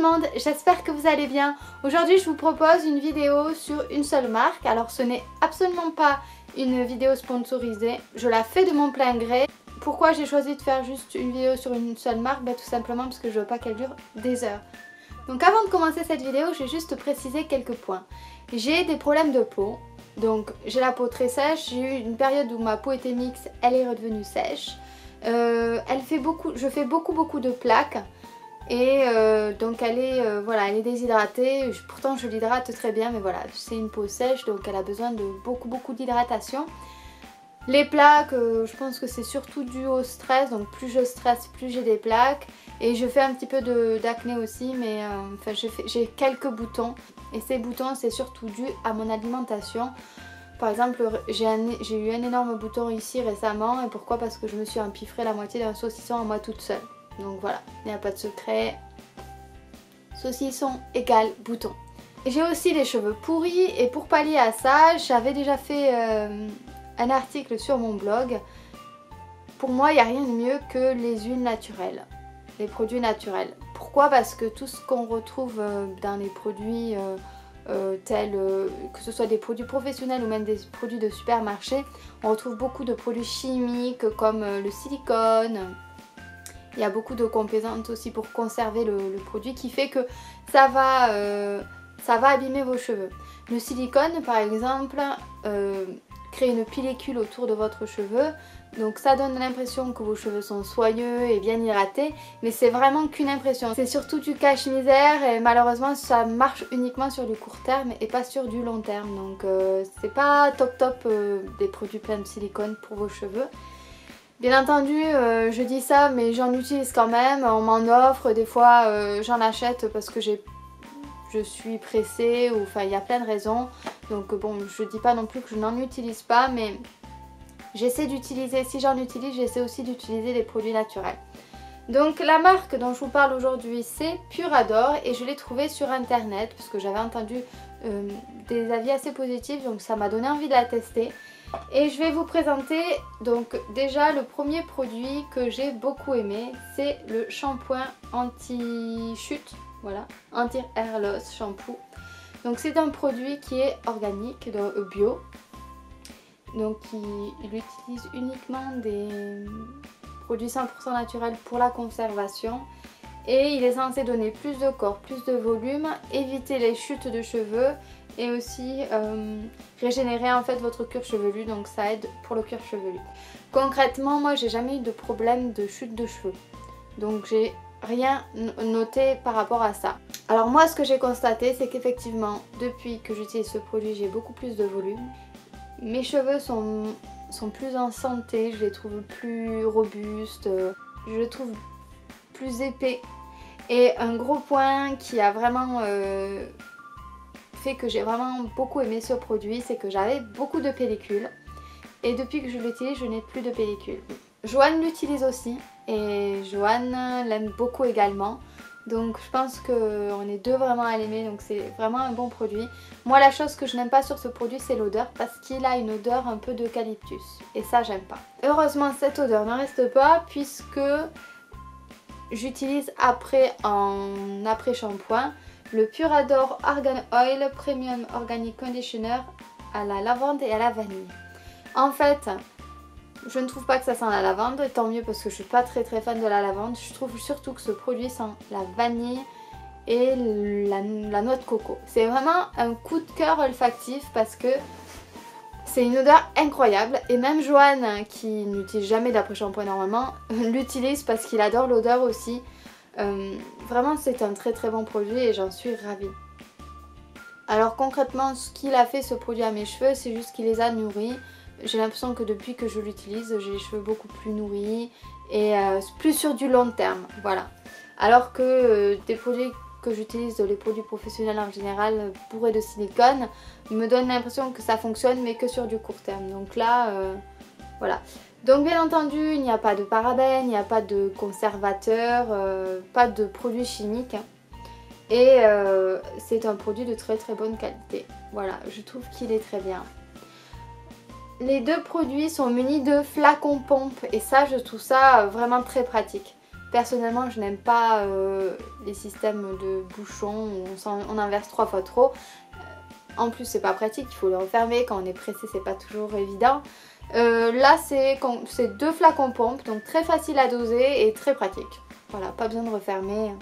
monde, j'espère que vous allez bien. Aujourd'hui je vous propose une vidéo sur une seule marque. Alors ce n'est absolument pas une vidéo sponsorisée, je la fais de mon plein gré. Pourquoi j'ai choisi de faire juste une vidéo sur une seule marque? Tout simplement parce que je veux pas qu'elle dure des heures. Donc avant de commencer cette vidéo, je vais juste préciser quelques points. J'ai des problèmes de peau, donc j'ai la peau très sèche, j'ai eu une période où ma peau était mixte, elle est redevenue sèche. Je fais beaucoup de plaques. Et donc elle est déshydratée, pourtant je l'hydrate très bien, mais voilà, c'est une peau sèche donc elle a besoin de beaucoup d'hydratation. Les plaques, je pense que c'est surtout dû au stress, donc plus je stresse, plus j'ai des plaques. Et je fais un petit peu d'acné aussi, mais j'ai quelques boutons. Et ces boutons c'est surtout dû à mon alimentation. Par exemple, j'ai eu un énorme bouton ici récemment, et pourquoi? Parce que je me suis empiffré la moitié d'un saucisson à moi toute seule. Donc voilà, il n'y a pas de secret. Saucisson égale bouton. J'ai aussi les cheveux pourris et pour pallier à ça, j'avais déjà fait un article sur mon blog. Pour moi, il n'y a rien de mieux que les huiles naturelles, les produits naturels. Pourquoi? Parce que tout ce qu'on retrouve dans les produits que ce soit des produits professionnels ou même des produits de supermarché, on retrouve beaucoup de produits chimiques comme le silicone. Il y a beaucoup de composantes aussi pour conserver le produit qui fait que ça va abîmer vos cheveux. Le silicone par exemple crée une pellicule autour de votre cheveu. Donc ça donne l'impression que vos cheveux sont soyeux et bien hydratés. Mais c'est vraiment qu'une impression. C'est surtout du cache-misère et malheureusement ça marche uniquement sur du court terme et pas sur du long terme. Donc c'est pas top des produits pleins de silicone pour vos cheveux. Bien entendu, je dis ça, mais j'en utilise quand même, on m'en offre, des fois j'en achète parce que je suis pressée, ou enfin il y a plein de raisons. Donc bon, je dis pas non plus que je n'en utilise pas, mais j'essaie d'utiliser, si j'en utilise, j'essaie aussi d'utiliser des produits naturels. Donc la marque dont je vous parle aujourd'hui, c'est Purador, et je l'ai trouvée sur internet parce que j'avais entendu des avis assez positifs, donc ça m'a donné envie de la tester. Et je vais vous présenter donc déjà le premier produit que j'ai beaucoup aimé, c'est le shampoing anti-chute, voilà, anti-hair loss shampoo. Donc c'est un produit qui est organique, bio, donc il utilise uniquement des produits 100% naturels pour la conservation. Et il est censé donner plus de corps, plus de volume, éviter les chutes de cheveux et aussi régénérer en fait votre cuir chevelu, donc ça aide pour le cuir chevelu. Concrètement, moi j'ai jamais eu de problème de chute de cheveux, donc j'ai rien noté par rapport à ça. Alors moi ce que j'ai constaté, c'est qu'effectivement depuis que j'utilise ce produit, j'ai beaucoup plus de volume. Mes cheveux sont plus en santé, je les trouve plus robustes, je les trouve plus épais. Et un gros point qui a vraiment fait que j'ai vraiment beaucoup aimé ce produit, c'est que j'avais beaucoup de pellicules. Et depuis que je l'utilise, je n'ai plus de pellicules. Joanne l'utilise aussi et Joanne l'aime beaucoup également. Donc je pense qu'on est deux vraiment à l'aimer, donc c'est vraiment un bon produit. Moi la chose que je n'aime pas sur ce produit, c'est l'odeur, parce qu'il a une odeur un peu d'eucalyptus. Et ça j'aime pas. Heureusement cette odeur ne reste pas puisque j'utilise en après-shampoing le Purador Argan Oil Premium Organic Conditioner à la lavande et à la vanille. En fait, je ne trouve pas que ça sent la lavande, et tant mieux parce que je suis pas très fan de la lavande. Je trouve surtout que ce produit sent la vanille et la noix de coco. C'est vraiment un coup de cœur olfactif parce que c'est une odeur incroyable, et même Joanne, qui n'utilise jamais d'après-shampoing normalement, l'utilise parce qu'il adore l'odeur aussi. Vraiment c'est un très bon produit et j'en suis ravie. Alors concrètement ce qu'il a fait ce produit à mes cheveux, c'est juste qu'il les a nourris. J'ai l'impression que depuis que je l'utilise, j'ai les cheveux beaucoup plus nourris et plus sur du long terme, voilà. Alors que des produits que j'utilise, les produits professionnels en général bourrés de silicone, me donnent l'impression que ça fonctionne mais que sur du court terme. Donc là, voilà. Donc bien entendu, il n'y a pas de parabènes, il n'y a pas de conservateurs, pas de produits chimiques. Et c'est un produit de très bonne qualité. Voilà, je trouve qu'il est très bien. Les deux produits sont munis de flacons pompe et ça je trouve ça vraiment très pratique. Personnellement, je n'aime pas les systèmes de bouchons où on en verse 3 fois trop. En plus, c'est pas pratique, il faut le refermer. Quand on est pressé, c'est pas toujours évident. Là, c'est 2 flacons pompe, donc très facile à doser et très pratique. Voilà, pas besoin de refermer.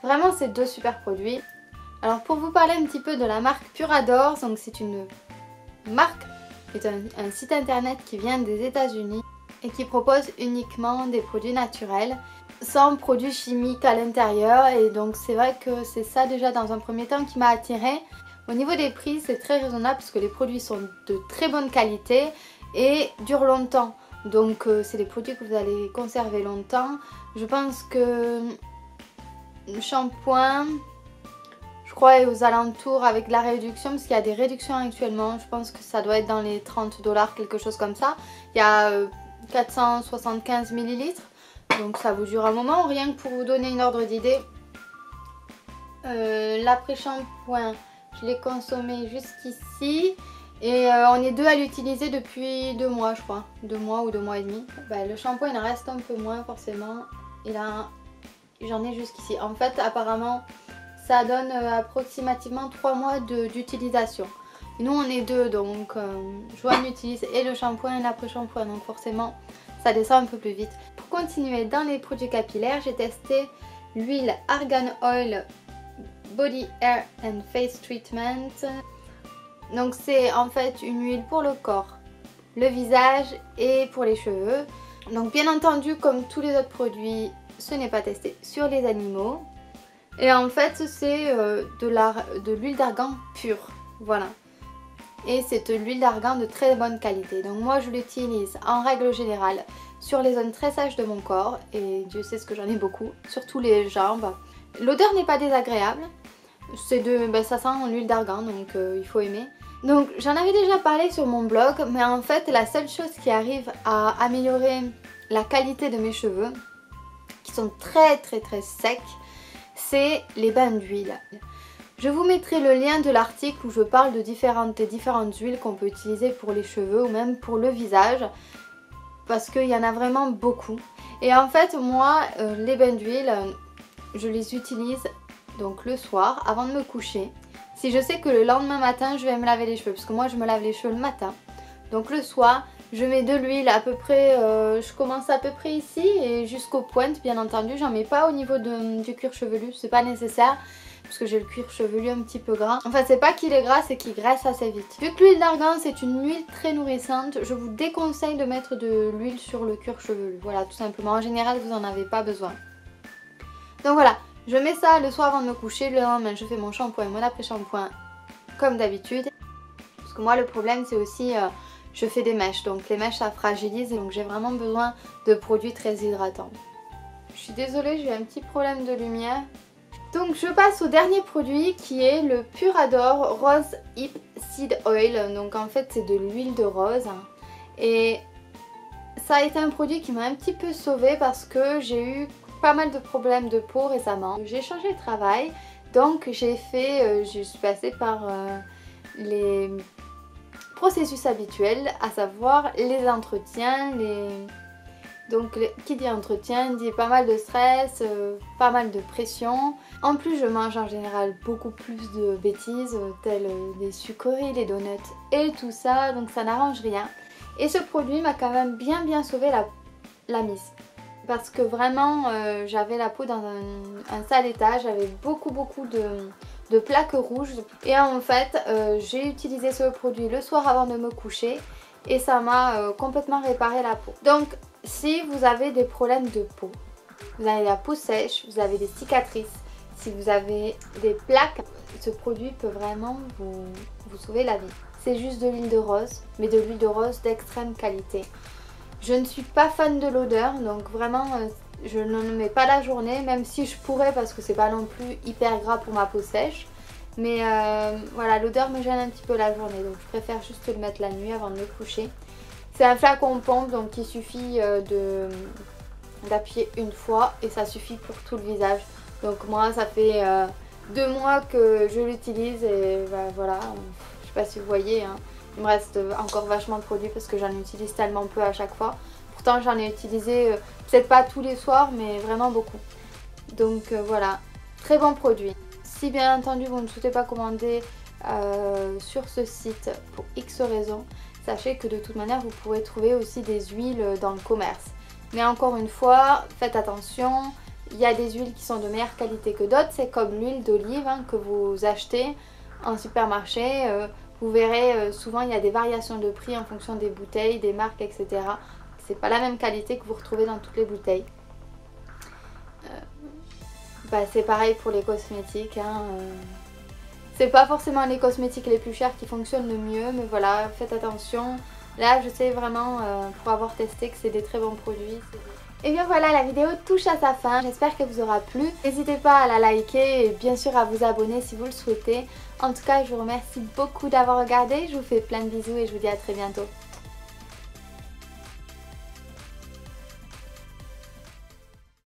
Vraiment, c'est 2 super produits. Alors, pour vous parler un petit peu de la marque Purador, donc c'est une marque qui est un site internet qui vient des États-Unis et qui propose uniquement des produits naturels, sans produits chimiques à l'intérieur. Et donc, c'est vrai que c'est ça déjà dans un premier temps qui m'a attirée. Au niveau des prix, c'est très raisonnable parce que les produits sont de très bonne qualité et durent longtemps. Donc c'est des produits que vous allez conserver longtemps. Je pense que le shampoing, je crois, est aux alentours avec la réduction, parce qu'il y a des réductions actuellement. Je pense que ça doit être dans les 30 $, quelque chose comme ça. Il y a 475 ml, donc ça vous dure un moment. Rien que pour vous donner une ordre d'idée, l'après-shampoing, je l'ai consommé jusqu'ici et on est 2 à l'utiliser depuis 2 mois, je crois. 2 mois ou 2 mois et demi. Le shampoing, il en reste un peu moins forcément. J'en ai jusqu'ici. En fait, apparemment, ça donne approximativement 3 mois d'utilisation. Nous, on est 2, donc Joanne utilise et le shampoing et l'après-shampoing. Donc forcément, ça descend un peu plus vite. Pour continuer dans les produits capillaires, j'ai testé l'huile Argan Oil Body Hair and Face Treatment. Donc c'est en fait une huile pour le corps, le visage et pour les cheveux. Donc bien entendu, comme tous les autres produits, ce n'est pas testé sur les animaux. Et en fait c'est de l'huile d'argan pure, voilà. Et c'est de l'huile d'argan de très bonne qualité. Donc moi je l'utilise en règle générale sur les zones très sèches de mon corps. Et Dieu sait ce que j'en ai beaucoup, surtout les jambes. L'odeur n'est pas désagréable. Ça sent l'huile d'argan, donc il faut aimer. Donc j'en avais déjà parlé sur mon blog, mais en fait la seule chose qui arrive à améliorer la qualité de mes cheveux, qui sont très secs, c'est les bains d'huile. Je vous mettrai le lien de l'article où je parle de différentes huiles qu'on peut utiliser pour les cheveux ou même pour le visage, parce qu'il y en a vraiment beaucoup. Et en fait moi, les bains d'huile, je les utilise donc le soir avant de me coucher. Si je sais que le lendemain matin je vais me laver les cheveux, parce que moi je me lave les cheveux le matin, donc le soir je mets de l'huile à peu près, je commence à peu près ici et jusqu'aux pointes bien entendu. J'en mets pas au niveau du cuir chevelu, c'est pas nécessaire parce que j'ai le cuir chevelu un petit peu gras. Enfin c'est pas qu'il est gras, c'est qu'il graisse assez vite. Vu que l'huile d'argan c'est une huile très nourrissante, je vous déconseille de mettre de l'huile sur le cuir chevelu. Voilà, tout simplement, en général vous en avez pas besoin. Donc voilà. Je mets ça le soir avant de me coucher, le lendemain je fais mon shampoing et mon après-shampoing comme d'habitude. Parce que moi le problème c'est aussi, je fais des mèches, donc les mèches ça fragilise, donc j'ai vraiment besoin de produits très hydratants. Je suis désolée, j'ai un petit problème de lumière. Donc je passe au dernier produit qui est le Purador Rose Hip Seed Oil. Donc en fait c'est de l'huile de rose. Et ça a été un produit qui m'a un petit peu sauvée parce que j'ai eu pas mal de problèmes de peau récemment. J'ai changé de travail, donc je suis passée par les processus habituels, à savoir les entretiens, donc qui dit entretien dit pas mal de stress, pas mal de pression. En plus je mange en général beaucoup plus de bêtises telles des sucreries, les donuts et tout ça, donc ça n'arrange rien. Et ce produit m'a quand même bien sauvé la mise. Parce que vraiment j'avais la peau dans un sale état, j'avais beaucoup de plaques rouges. Et en fait j'ai utilisé ce produit le soir avant de me coucher et ça m'a complètement réparé la peau. Donc si vous avez des problèmes de peau, vous avez la peau sèche, vous avez des cicatrices, si vous avez des plaques, ce produit peut vraiment vous sauver la vie. C'est juste de l'huile de rose, mais de l'huile de rose d'extrême qualité. Je ne suis pas fan de l'odeur, donc vraiment je n'en mets pas la journée, même si je pourrais parce que c'est pas non plus hyper gras pour ma peau sèche. Mais voilà, l'odeur me gêne un petit peu la journée, donc je préfère juste le mettre la nuit avant de me coucher. C'est un flacon pompe, donc il suffit d'appuyer une fois et ça suffit pour tout le visage. Donc moi ça fait 2 mois que je l'utilise et voilà, je sais pas si vous voyez, hein. Il me reste encore vachement de produits parce que j'en utilise tellement peu à chaque fois. Pourtant j'en ai utilisé peut-être pas tous les soirs mais vraiment beaucoup. Donc voilà, très bon produit. Si bien entendu vous ne souhaitez pas commander sur ce site pour X raisons, sachez que de toute manière vous pourrez trouver aussi des huiles dans le commerce. Mais encore une fois, faites attention, il y a des huiles qui sont de meilleure qualité que d'autres. C'est comme l'huile d'olive que vous achetez en supermarché. Vous verrez souvent il y a des variations de prix en fonction des bouteilles, des marques, etc. C'est pas la même qualité que vous retrouvez dans toutes les bouteilles. C'est pareil pour les cosmétiques. C'est pas forcément les cosmétiques les plus chers qui fonctionnent le mieux, mais voilà, faites attention. Là, je sais vraiment, pour avoir testé, que c'est des très bons produits. Et bien voilà, la vidéo touche à sa fin. J'espère qu'elle vous aura plu. N'hésitez pas à la liker et bien sûr à vous abonner si vous le souhaitez. En tout cas, je vous remercie beaucoup d'avoir regardé. Je vous fais plein de bisous et je vous dis à très bientôt.